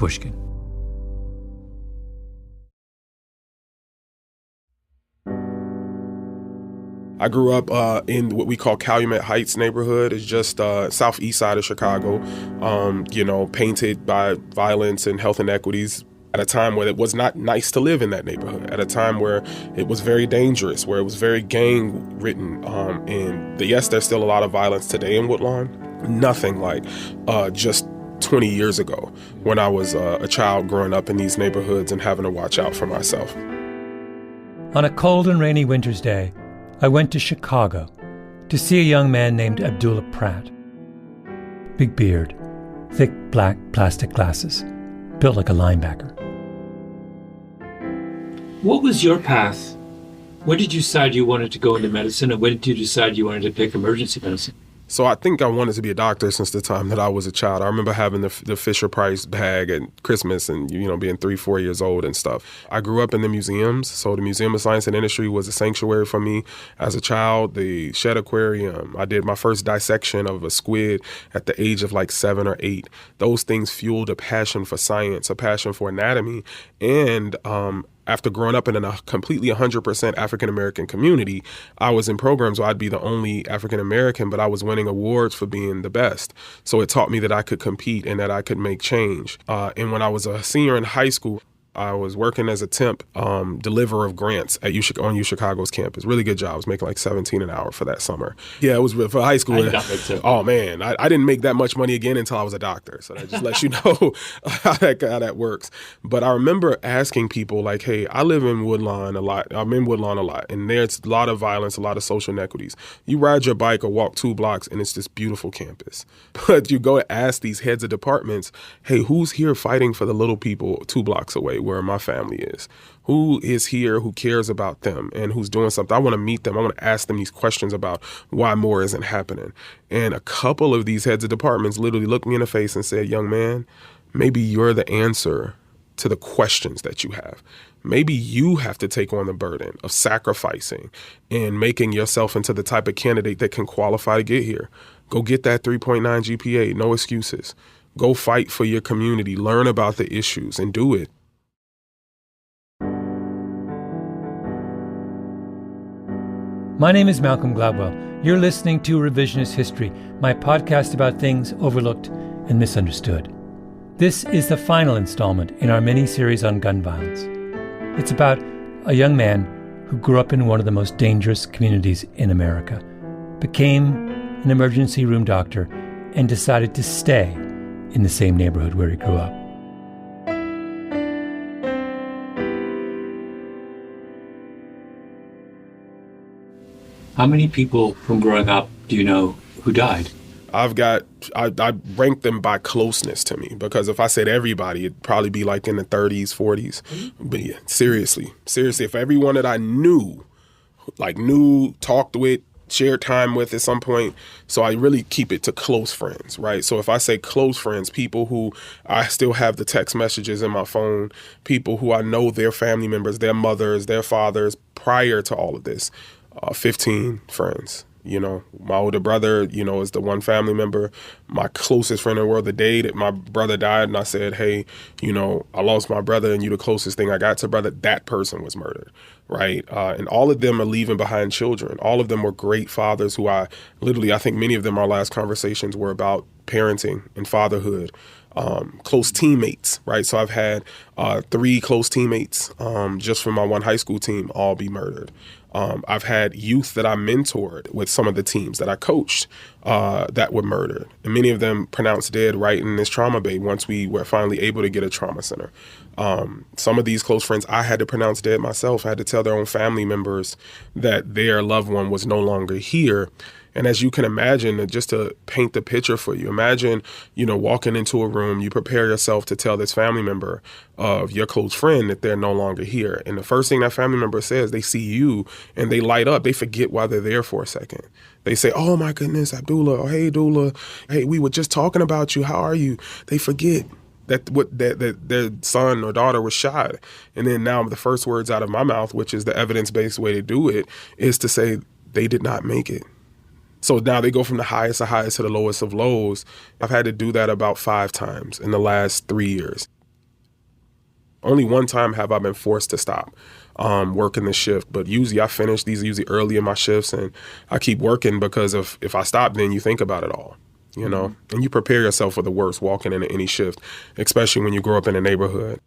Pushkin. I grew up in what we call Calumet Heights neighborhood. It's just southeast side of Chicago, painted by violence and health inequities at a time where it was not nice to live in that neighborhood, at a time where it was very dangerous, where it was very gang-ridden. Yes, there's still a lot of violence today in Woodlawn. Nothing like just 20 years ago when I was a child growing up in these neighborhoods and having to watch out for myself. On a cold and rainy winter's day, I went to Chicago to see a young man named Abdullah Pratt. Big beard, thick black plastic glasses, built like a linebacker. What was your path? When did you decide you wanted to go into medicine, and when did you decide you wanted to pick emergency medicine? So I think I wanted to be a doctor since the time that I was a child. I remember having the Fisher-Price bag at Christmas and, being 3-4 years old and stuff. I grew up in the museums, so the Museum of Science and Industry was a sanctuary for me as a child. The Shedd Aquarium, I did my first dissection of a squid at the age of 7 or 8. Those things fueled a passion for science, a passion for anatomy, and after growing up in a completely 100% African-American community, I was in programs where I'd be the only African-American, but I was winning awards for being the best. So it taught me that I could compete and that I could make change. And when I was a senior in high school, I was working as a temp deliverer of grants at on Chicago's campus. Really good job. I was making $17 an hour for that summer. Yeah, it was for high school. I did not make tip. Oh, man. I didn't make that much money again until I was a doctor. So that just lets you know how that works. But I remember asking people hey, I live in Woodlawn a lot. I'm in Woodlawn a lot. And there's a lot of violence, a lot of social inequities. You ride your bike or walk 2 blocks and it's this beautiful campus. But you go and ask these heads of departments, hey, who's here fighting for the little people 2 blocks away where my family is? Who is here who cares about them and who's doing something? I want to meet them. I want to ask them these questions about why more isn't happening. And a couple of these heads of departments literally looked me in the face and said, young man, maybe you're the answer to the questions that you have. Maybe you have to take on the burden of sacrificing and making yourself into the type of candidate that can qualify to get here. Go get that 3.9 GPA, no excuses. Go fight for your community, learn about the issues, and do it. My name is Malcolm Gladwell. You're listening to Revisionist History, my podcast about things overlooked and misunderstood. This is the final installment in our mini-series on gun violence. It's about a young man who grew up in one of the most dangerous communities in America, became an emergency room doctor, and decided to stay in the same neighborhood where he grew up. How many people from growing up do you know who died? I rank them by closeness to me, because if I said everybody, it'd probably be in the 30s, 40s. But yeah, seriously, if everyone that I knew, talked with, shared time with at some point. So I really keep it to close friends, right? So if I say close friends, people who I still have the text messages in my phone, people who I know their family members, their mothers, their fathers prior to all of this, 15 friends. My older brother, is the one family member. My closest friend in the world, the day that my brother died, and I said, hey, I lost my brother and you the closest thing I got to brother, that person was murdered, right? And all of them are leaving behind children. All of them were great fathers who I think many of them, our last conversations were about parenting and fatherhood. Close teammates, right? So I've had 3 close teammates just from my one high school team all be murdered. I've had youth that I mentored with some of the teams that I coached that were murdered. And many of them pronounced dead right in this trauma bay once we were finally able to get a trauma center. Some of these close friends I had to pronounce dead myself. I had to tell their own family members that their loved one was no longer here. And as you can imagine, just to paint the picture for you, imagine, walking into a room, you prepare yourself to tell this family member of your close friend that they're no longer here. And the first thing that family member says, they see you and they light up. They forget why they're there for a second. They say, oh my goodness, Abdullah, oh, hey, Abdullah, hey, we were just talking about you. How are you? They forget that their son or daughter was shot. And then now the first words out of my mouth, which is the evidence-based way to do it, is to say they did not make it. So now they go from the highest of highs to the lowest of lows. I've had to do that about 5 times in the last 3 years. Only one time have I been forced to stop working the shift, but usually I finish. These are usually early in my shifts, and I keep working because if I stop, then you think about it all, you know, and you prepare yourself for the worst walking into any shift, especially when you grow up in a neighborhood.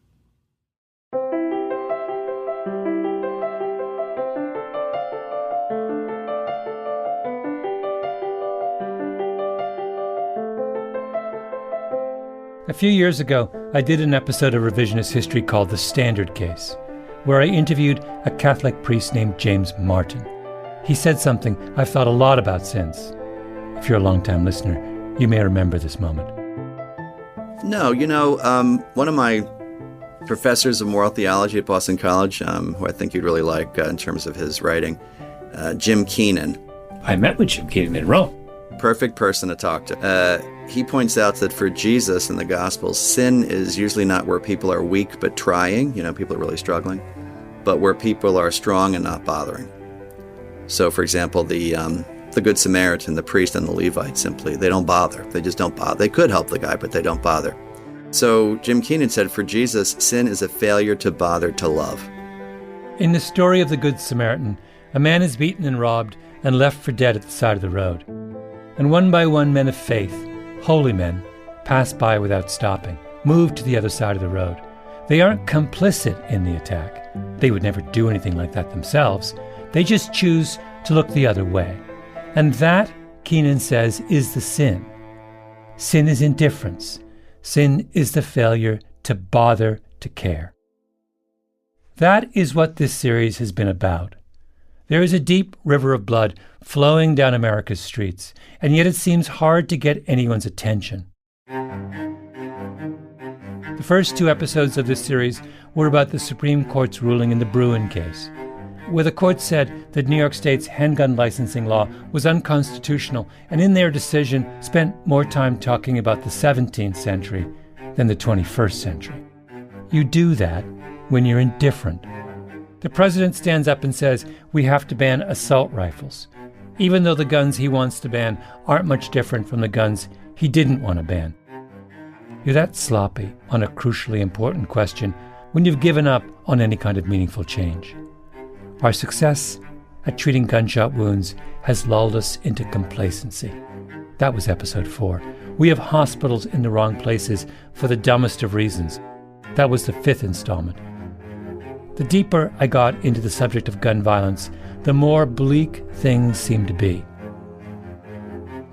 A few years ago, I did an episode of Revisionist History called The Standard Case, where I interviewed a Catholic priest named James Martin. He said something I've thought a lot about since. If you're a long-time listener, you may remember this moment. No, one of my professors of moral theology at Boston College, who I think you'd really like in terms of his writing, Jim Keenan. I met with Jim Keenan in Rome. Perfect person to talk to. He points out that for Jesus in the Gospels, sin is usually not where people are weak but trying, people are really struggling, but where people are strong and not bothering. So, for example, the Good Samaritan, the priest, and the Levite they don't bother. They just don't bother. They could help the guy, but they don't bother. So Jim Keenan said, for Jesus, sin is a failure to bother to love. In the story of the Good Samaritan, a man is beaten and robbed and left for dead at the side of the road. And one by one, men of faith, holy men, pass by without stopping, move to the other side of the road. They aren't complicit in the attack. They would never do anything like that themselves. They just choose to look the other way. And that, Keenan says, is the sin. Sin is indifference. Sin is the failure to bother to care. That is what this series has been about. There is a deep river of blood flowing down America's streets, and yet it seems hard to get anyone's attention. The first 2 episodes of this series were about the Supreme Court's ruling in the Bruen case, where the court said that New York State's handgun licensing law was unconstitutional, and in their decision spent more time talking about the 17th century than the 21st century. You do that when you're indifferent. The president stands up and says we have to ban assault rifles, even though the guns he wants to ban aren't much different from the guns he didn't want to ban. You're that sloppy on a crucially important question when you've given up on any kind of meaningful change. Our success at treating gunshot wounds has lulled us into complacency. That was episode 4. We have hospitals in the wrong places for the dumbest of reasons. That was the 5th installment. The deeper I got into the subject of gun violence, the more bleak things seemed to be.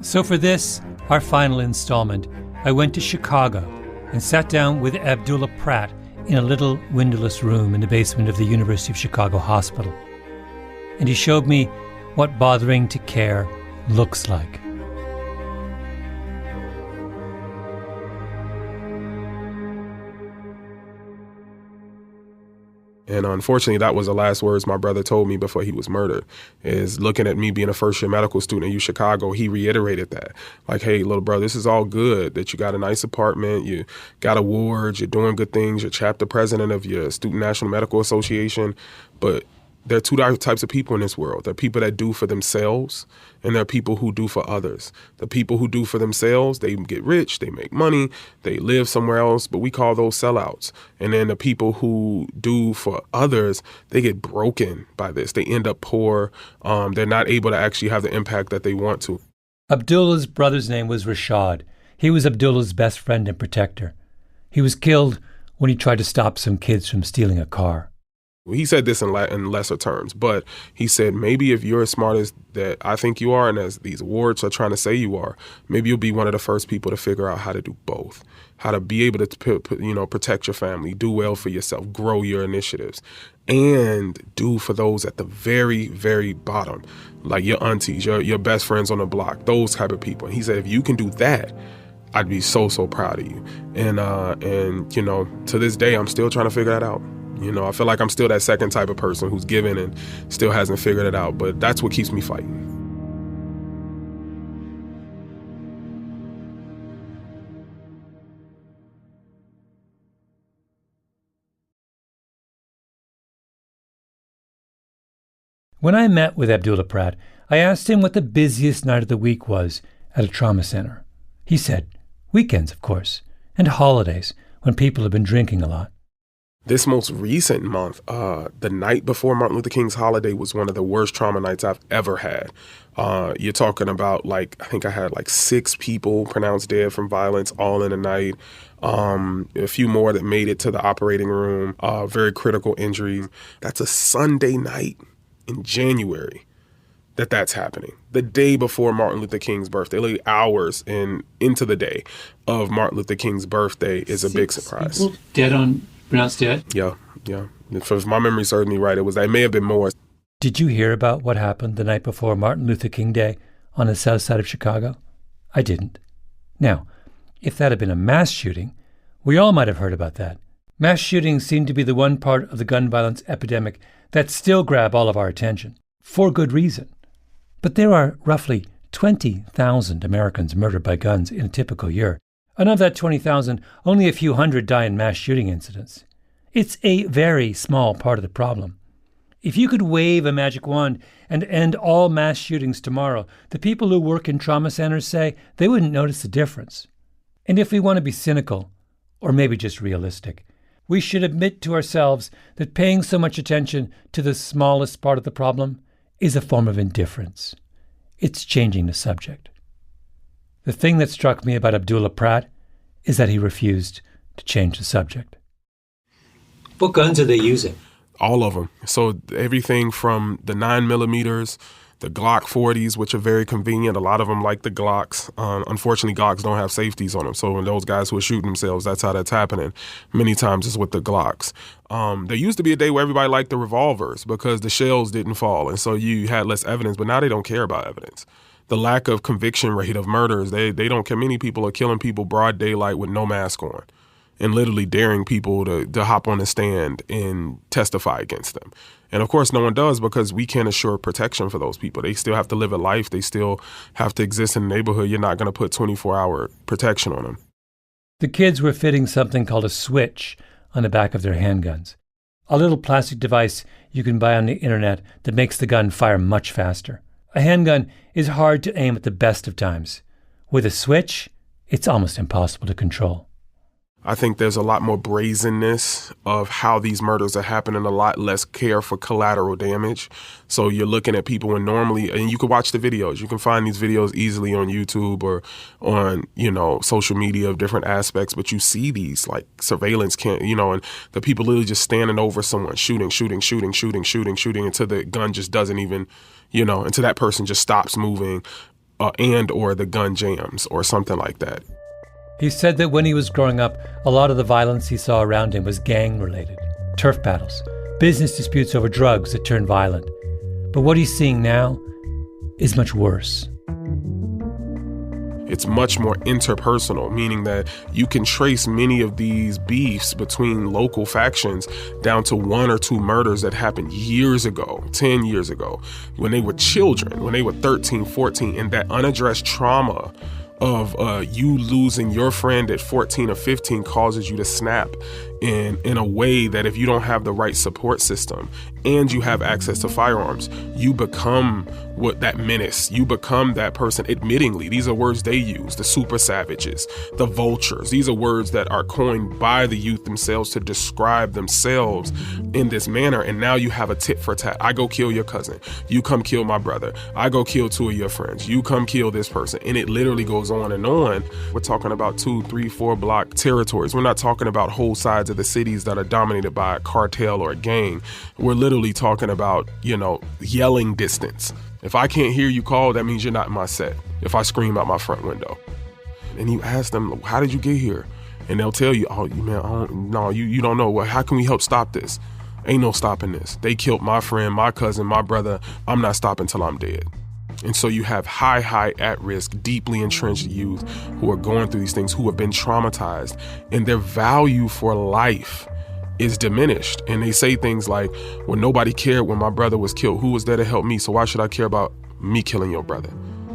So for this, our final installment, I went to Chicago and sat down with Abdullah Pratt in a little windowless room in the basement of the University of Chicago Hospital. And he showed me what bothering to care looks like. And unfortunately, that was the last words my brother told me before he was murdered, is looking at me being a first-year medical student at UChicago, he reiterated that. Like, hey, little brother, this is all good, that you got a nice apartment, you got awards, you're doing good things, you're chapter president of your Student National Medical Association, but there are 2 types of people in this world. There are people that do for themselves, and there are people who do for others. The people who do for themselves, they get rich, they make money, they live somewhere else, but we call those sellouts. And then the people who do for others, they get broken by this. They end up poor. They're not able to actually have the impact that they want to. Abdullah's brother's name was Rashad. He was Abdullah's best friend and protector. He was killed when he tried to stop some kids from stealing a car. He said this in lesser terms, but he said, maybe if you're as smart as that I think you are and as these awards are trying to say you are, maybe you'll be one of the first people to figure out how to do both, how to be able to protect your family, do well for yourself, grow your initiatives, and do for those at the very, very bottom, like your aunties, your best friends on the block, those type of people. And he said, if you can do that, I'd be so, so proud of you. And to this day, I'm still trying to figure that out. I feel like I'm still that second type of person who's given and still hasn't figured it out, but that's what keeps me fighting. When I met with Abdullah Pratt, I asked him what the busiest night of the week was at a trauma center. He said, weekends, of course, and holidays, when people have been drinking a lot. This most recent month, the night before Martin Luther King's holiday was one of the worst trauma nights I've ever had. You're talking about I think I had 6 people pronounced dead from violence all in a night. A few more that made it to the operating room, very critical injuries. That's a Sunday night in January that's happening. The day before Martin Luther King's birthday, literally hours into the day of Martin Luther King's birthday is a big surprise. People pronounced dead? Yeah. If my memory serves me right, it may have been more. Did you hear about what happened the night before Martin Luther King Day on the south side of Chicago? I didn't. Now, if that had been a mass shooting, we all might have heard about that. Mass shootings seem to be the one part of the gun violence epidemic that still grab all of our attention, for good reason. But there are roughly 20,000 Americans murdered by guns in a typical year. And of that 20,000, only a few hundred die in mass shooting incidents. It's a very small part of the problem. If you could wave a magic wand and end all mass shootings tomorrow, the people who work in trauma centers say they wouldn't notice the difference. And if we want to be cynical, or maybe just realistic, we should admit to ourselves that paying so much attention to the smallest part of the problem is a form of indifference. It's changing the subject. The thing that struck me about Abdullah Pratt is that he refused to change the subject. What guns are they using? All of them. So everything from the 9mm, the Glock 40s, which are very convenient. A lot of them like the Glocks. Unfortunately, Glocks don't have safeties on them. So when those guys who are shooting themselves, that's how that's happening. Many times it's with the Glocks. There used to be a day where everybody liked the revolvers because the shells didn't fall. And so you had less evidence, but now they don't care about evidence. The lack of conviction rate of murders, they don't care. Many people are killing people broad daylight with no mask on and literally daring people to hop on the stand and testify against them. And of course, no one does because we can't assure protection for those people. They still have to live a life. They still have to exist in the neighborhood. You're not going to put 24-hour protection on them. The kids were fitting something called a switch on the back of their handguns, a little plastic device you can buy on the internet that makes the gun fire much faster. A handgun is hard to aim at the best of times. With a switch, it's almost impossible to control. I think there's a lot more brazenness of how these murders are happening, a lot less care for collateral damage. So you're looking at people when normally, and you can watch the videos. You can find these videos easily on YouTube or on, social media of different aspects, but you see these like surveillance and the people literally just standing over someone, shooting until the gun just doesn't even, until that person just stops moving or the gun jams or something like that. He said that when he was growing up, a lot of the violence he saw around him was gang-related, turf battles, business disputes over drugs that turned violent. But what he's seeing now is much worse. It's much more interpersonal, meaning that you can trace many of these beefs between local factions down to 1 or 2 murders that happened years ago, 10 years ago, when they were children, when they were 13, 14, and that unaddressed trauma of you losing your friend at 14 or 15 causes you to snap in a way that if you don't have the right support system and you have access to firearms, you become that menace. You become that person. Admittingly, these are words they use, the super savages, the vultures. These are words that are coined by the youth themselves to describe themselves in this manner. And now you have a tit for tat. I go kill your cousin. You come kill my brother. I go kill 2 of your friends. You come kill this person. And it literally goes on and on. We're talking about 2, 3, 4 block territories. We're not talking about whole sides of the cities that are dominated by a cartel or a gang. We're literally talking about, yelling distance. If I can't hear you call, that means you're not in my set. If I scream out my front window. And you ask them, how did you get here? And they'll tell you, you don't know. Well, how can we help stop this? Ain't no stopping this. They killed my friend, my cousin, my brother. I'm not stopping till I'm dead. And so you have high at-risk, deeply entrenched youth who are going through these things, who have been traumatized, and their value for life is diminished. And they say things like, well, nobody cared when my brother was killed. Who was there to help me? So why should I care about me killing your brother?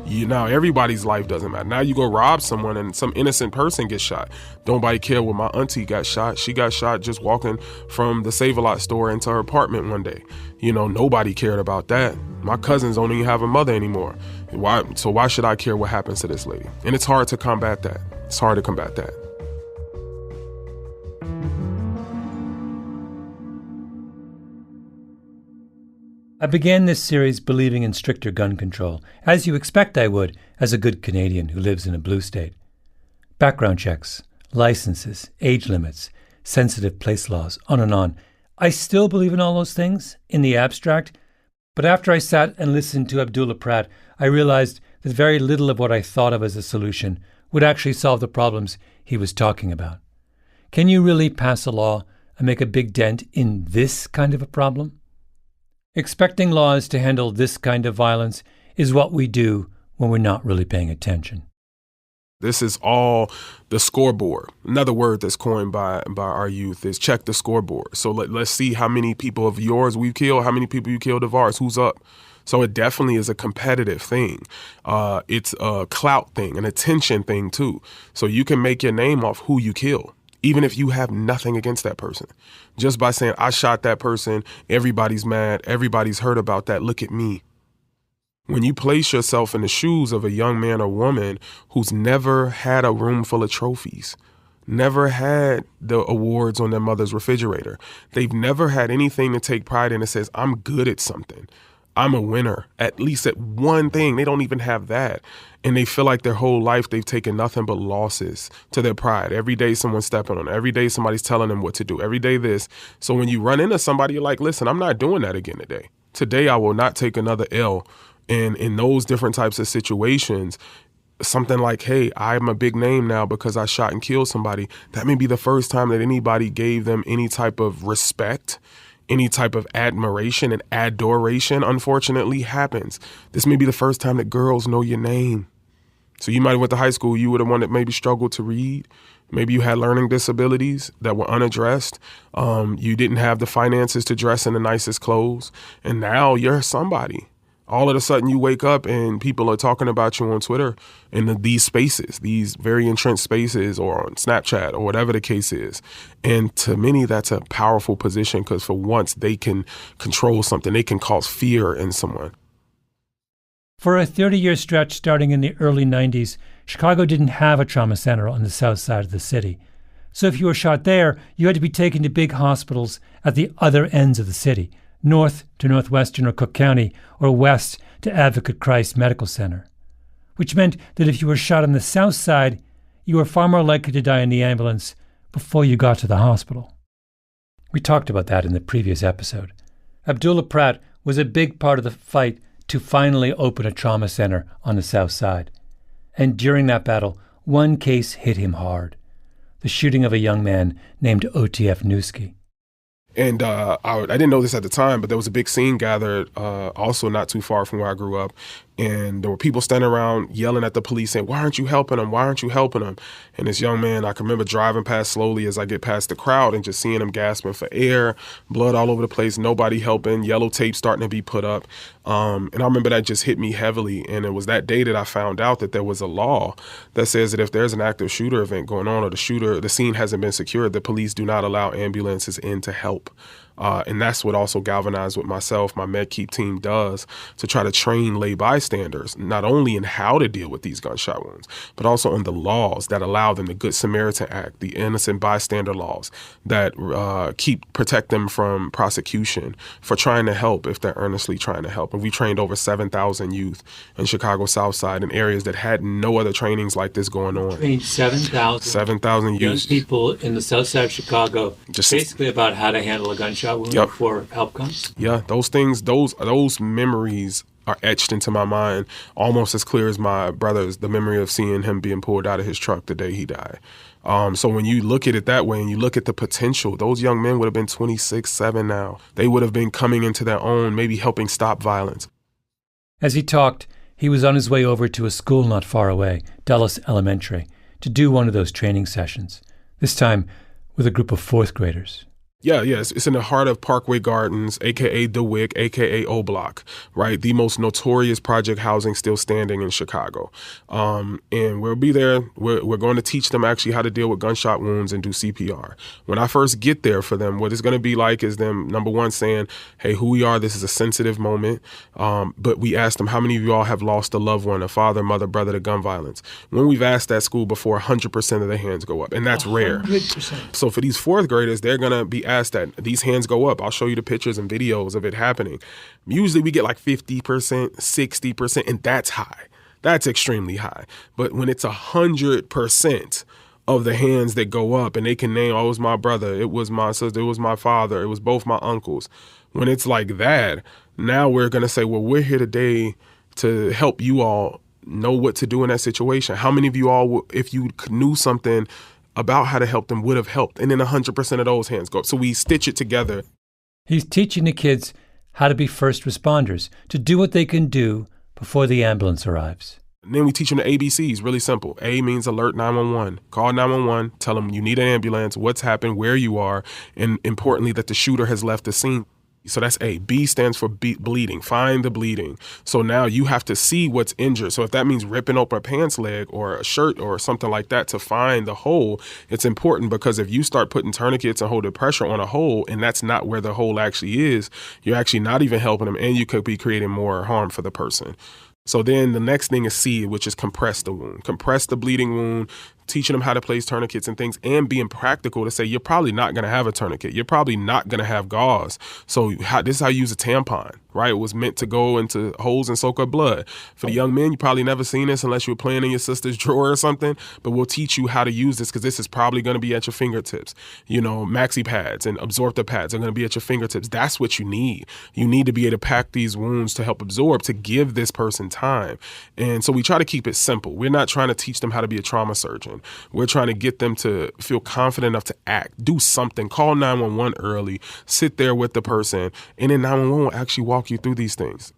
Now everybody's life doesn't matter. Now you go rob someone and some innocent person gets shot. Nobody cared when my auntie got shot. She got shot just walking from the Save-A-Lot store into her apartment one day. Nobody cared about that. My cousins don't even have a mother anymore. Why should I care what happens to this lady? And it's hard to combat that. I began this series believing in stricter gun control, as you expect I would as a good Canadian who lives in a blue state. Background checks, licenses, age limits, sensitive place laws, on and on. I still believe in all those things, in the abstract, but after I sat and listened to Abdullah Pratt, I realized that very little of what I thought of as a solution would actually solve the problems he was talking about. Can you really pass a law and make a big dent in this kind of a problem? Expecting laws to handle this kind of violence is what we do when we're not really paying attention. This is all the scoreboard. Another word that's coined by our youth is check the scoreboard. So let's see how many people of yours we've killed, how many people you killed of ours, who's up. So it definitely is a competitive thing. It's a clout thing, an attention thing too. So you can make your name off who you kill, even if you have nothing against that person. Just by saying, I shot that person, everybody's mad, everybody's heard about that, look at me. When you place yourself in the shoes of a young man or woman who's never had a room full of trophies, never had the awards on their mother's refrigerator, they've never had anything to take pride in that says, I'm good at something, I'm a winner, at least at one thing. They don't even have that. And they feel like their whole life they've taken nothing but losses to their pride. Every day someone's stepping on them. Every day somebody's telling them what to do. Every day this. So when you run into somebody, you're like, listen, I'm not doing that again today. Today I will not take another L. And in those different types of situations, something like, hey, I'm a big name now because I shot and killed somebody. That may be the first time that anybody gave them any type of respect, any type of admiration, and adoration, unfortunately, happens. This may be the first time that girls know your name. So you might have went to high school, you were the one that maybe struggled to read. Maybe you had learning disabilities that were unaddressed. You didn't have the finances to dress in the nicest clothes. And now you're somebody. All of a sudden you wake up and people are talking about you on Twitter in these spaces, these very entrenched spaces, or on Snapchat or whatever the case is. And to many, that's a powerful position because for once they can control something. They can cause fear in someone. For a 30-year stretch starting in the early 90s, Chicago didn't have a trauma center on the south side of the city. So if you were shot there, you had to be taken to big hospitals at the other ends of the city, north to Northwestern or Cook County, or west to Advocate Christ Medical Center, which meant that if you were shot on the south side, you were far more likely to die in the ambulance before you got to the hospital. We talked about that in the previous episode. Abdullah Pratt was a big part of the fight to finally open a trauma center on the south side. And during that battle, one case hit him hard: the shooting of a young man named OTF Newski. And I didn't know this at the time, but there was a big scene gathered also not too far from where I grew up. And there were people standing around yelling at the police saying, why aren't you helping them? Why aren't you helping them? And this young man, I can remember driving past slowly as I get past the crowd and just seeing him gasping for air, blood all over the place, nobody helping, yellow tape starting to be put up. And I remember that just hit me heavily. And it was that day that I found out that there was a law that says that if there's an active shooter event going on or the scene hasn't been secured, the police do not allow ambulances in to help. And that's what also galvanized what myself, my MedKeep team does to try to train lay bystanders, not only in how to deal with these gunshot wounds, but also on the laws that allow them, the Good Samaritan Act, the innocent bystander laws that protect them from prosecution for trying to help if they're earnestly trying to help. And we trained over 7,000 youth in Chicago South Side in areas that had no other trainings like this going on. Trained 7,000 young people in the South Side of Chicago, just basically about how to handle a gunshot wound before help comes. Yeah, those things, those memories are etched into my mind almost as clear as my brother's, the memory of seeing him being pulled out of his truck the day he died. So when you look at it that way and you look at the potential, those young men would have been 26, 7 now. They would have been coming into their own, maybe helping stop violence. As he talked, he was on his way over to a school not far away, Dulles Elementary, to do one of those training sessions, this time with a group of fourth graders. Yeah, it's in the heart of Parkway Gardens, a.k.a. DeWick, a.k.a. O-Block, right? The most notorious project housing still standing in Chicago. And we'll be there. We're going to teach them actually how to deal with gunshot wounds and do CPR. When I first get there for them, what it's going to be like is them, number one, saying, hey, who we are, this is a sensitive moment. But we asked them, how many of you all have lost a loved one, a father, mother, brother to gun violence? When we've asked that school before, 100% of their hands go up, and that's 100%. rare. So for these fourth graders, they're going to be ask that. These hands go up. I'll show you the pictures and videos of it happening. Usually we get like 50%, 60%, and that's high. That's extremely high. But when it's 100% of the hands that go up and they can name, oh, it was my brother, it was my sister, it was my father, it was both my uncles. When it's like that, now we're going to say, well, we're here today to help you all know what to do in that situation. How many of you all, if you knew something about how to help them, would have helped? And then 100% of those hands go up. So we stitch it together. He's teaching the kids how to be first responders, to do what they can do before the ambulance arrives. And then we teach them the ABCs, really simple. A means alert 911. Call 911, tell them you need an ambulance, what's happened, where you are, and importantly, that the shooter has left the scene. So that's A. B stands for bleeding. Find the bleeding. So now you have to see what's injured. So if that means ripping open a pants leg or a shirt or something like that to find the hole, it's important, because if you start putting tourniquets and holding pressure on a hole and that's not where the hole actually is, you're actually not even helping them, and you could be creating more harm for the person. So then the next thing is C, which is compress the wound. Compress the bleeding wound, teaching them how to place tourniquets and things, and being practical to say you're probably not going to have a tourniquet. You're probably not going to have gauze. So this is how you use a tampon, right? It was meant to go into holes and soak up blood. For the young men, you probably never seen this unless you were playing in your sister's drawer or something, but we'll teach you how to use this, because this is probably going to be at your fingertips. You know, maxi pads and absorptive pads are going to be at your fingertips. That's what you need. You need to be able to pack these wounds to help absorb, to give this person time. And so we try to keep it simple. We're not trying to teach them how to be a trauma surgeon. We're trying to get them to feel confident enough to act, do something, call 911 early, sit there with the person, and then 911 will actually walk you through these things.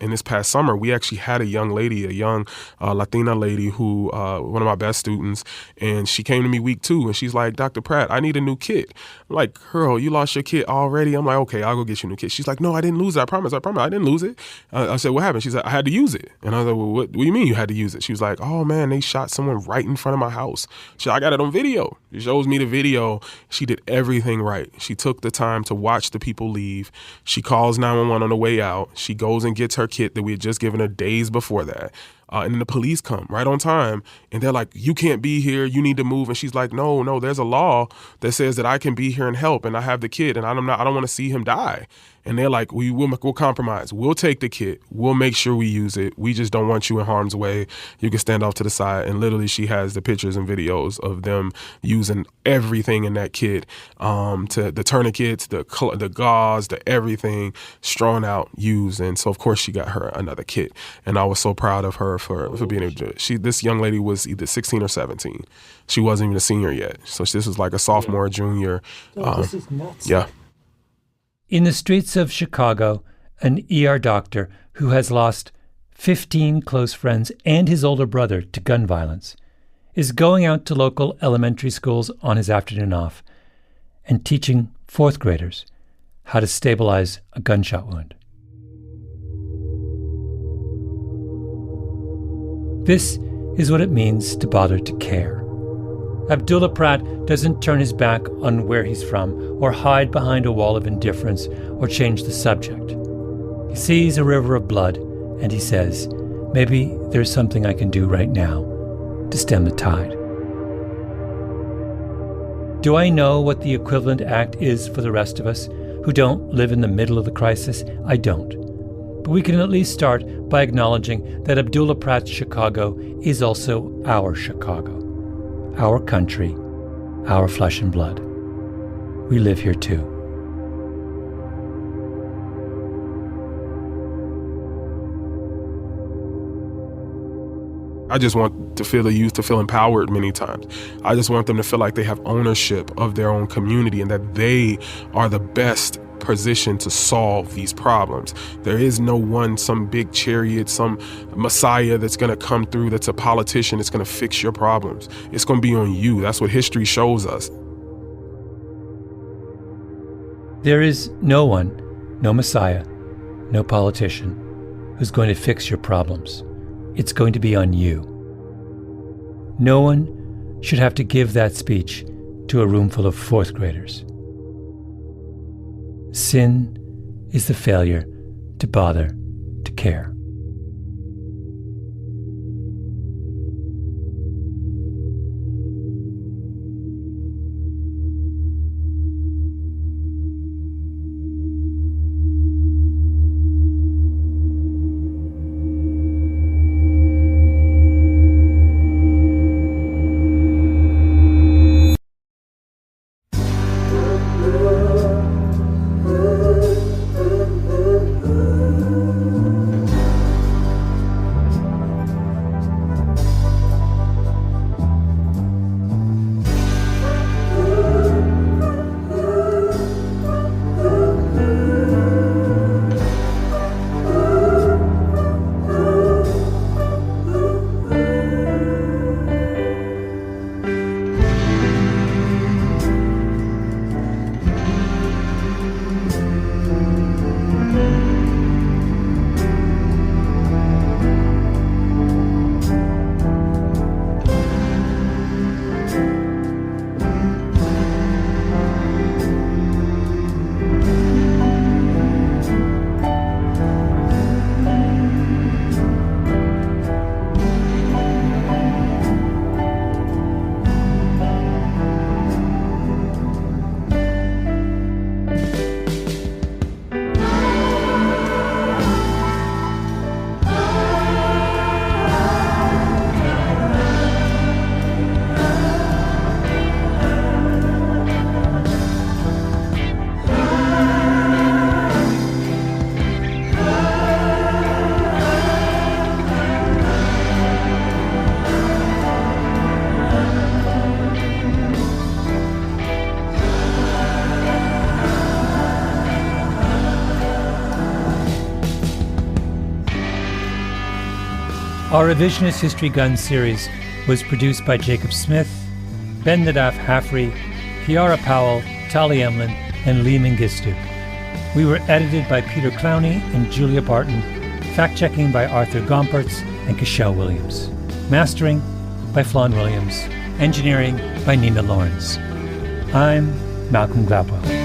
In this past summer, we actually had a young lady, a young Latina lady who, one of my best students, and she came to me week 2 and she's like, Dr. Pratt, I need a new kit. I'm like, girl, you lost your kit already? I'm like, okay, I'll go get you a new kit. She's like, no, I didn't lose it. I promise, I didn't lose it. I said, what happened? She said, I had to use it. And I was like, well, what do you mean you had to use it? She was like, oh man, they shot someone right in front of my house. She said, I got it on video. She shows me the video. She did everything right. She took the time to watch the people leave. She calls 911 on the way out. She goes and gets her kit that we had just given her days before that. And then the police come right on time and they're like, you can't be here. You need to move. And she's like, no, there's a law that says that I can be here and help. And I have the kid and I don't want to see him die. And they're like, we'll compromise. We'll take the kit. We'll make sure we use it. We just don't want you in harm's way. You can stand off to the side. And literally she has the pictures and videos of them using everything in that kit, to the tourniquets, the gauze, the everything strewn out, used. And so of course she got her another kit. And I was so proud of her for being able to do it. This young lady was either 16 or 17. She wasn't even a senior yet. So this was like a sophomore, junior. This is nuts. Yeah. In the streets of Chicago, an ER doctor who has lost 15 close friends and his older brother to gun violence is going out to local elementary schools on his afternoon off and teaching fourth graders how to stabilize a gunshot wound. This is what it means to bother to care. Abdullah Pratt doesn't turn his back on where he's from or hide behind a wall of indifference or change the subject. He sees a river of blood and he says, maybe there's something I can do right now to stem the tide. Do I know what the equivalent act is for the rest of us who don't live in the middle of the crisis? I don't. But we can at least start by acknowledging that Abdullah Pratt's Chicago is also our Chicago. Our country, our flesh and blood. We live here too. I just want to feel the youth to feel empowered many times. I just want them to feel like they have ownership of their own community and that they are the best position to solve these problems. There is no one, some big chariot, some messiah that's going to come through that's a politician that's going to fix your problems. It's going to be on you. That's what history shows us. There is no one, no messiah, no politician who's going to fix your problems. It's going to be on you. No one should have to give that speech to a room full of fourth graders. Sin is the failure to bother to care. Our Revisionist History Gun series was produced by Jacob Smith, Ben Nadaf Haffrey, Kiara Powell, Tali Emlin, and Lee Mengistu. We were edited by Peter Clowney and Julia Barton, fact-checking by Arthur Gompertz and Cashel Williams, mastering by Flawn Williams, engineering by Nina Lawrence. I'm Malcolm Gladwell.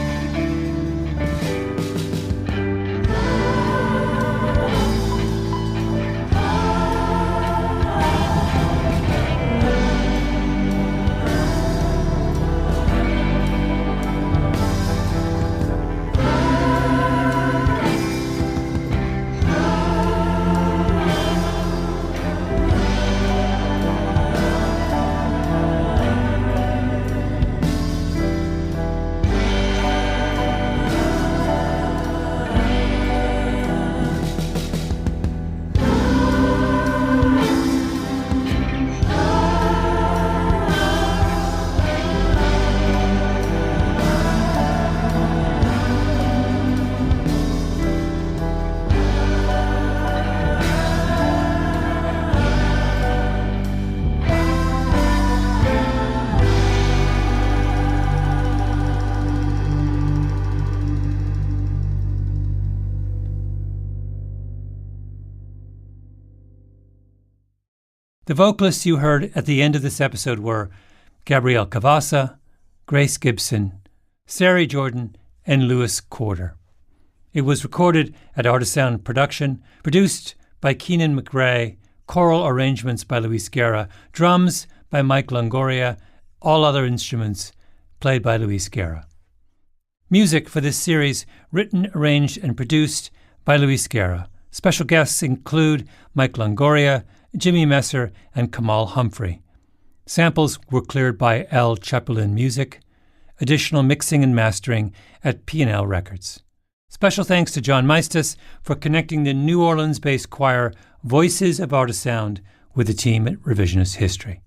The vocalists you heard at the end of this episode were Gabrielle Cavassa, Grace Gibson, Sari Jordan, and Lewis Corder. It was recorded at Artisound Production, produced by Keenan McRae, choral arrangements by Luis Guerra, drums by Mike Longoria, all other instruments played by Luis Guerra. Music for this series written, arranged, and produced by Luis Guerra. Special guests include Mike Longoria, Jimmy Messer, and Kamal Humphrey. Samples were cleared by L. Chapulin Music. Additional mixing and mastering at P&L Records. Special thanks to John Meistus for connecting the New Orleans-based choir Voices of Artisound with the team at Revisionist History.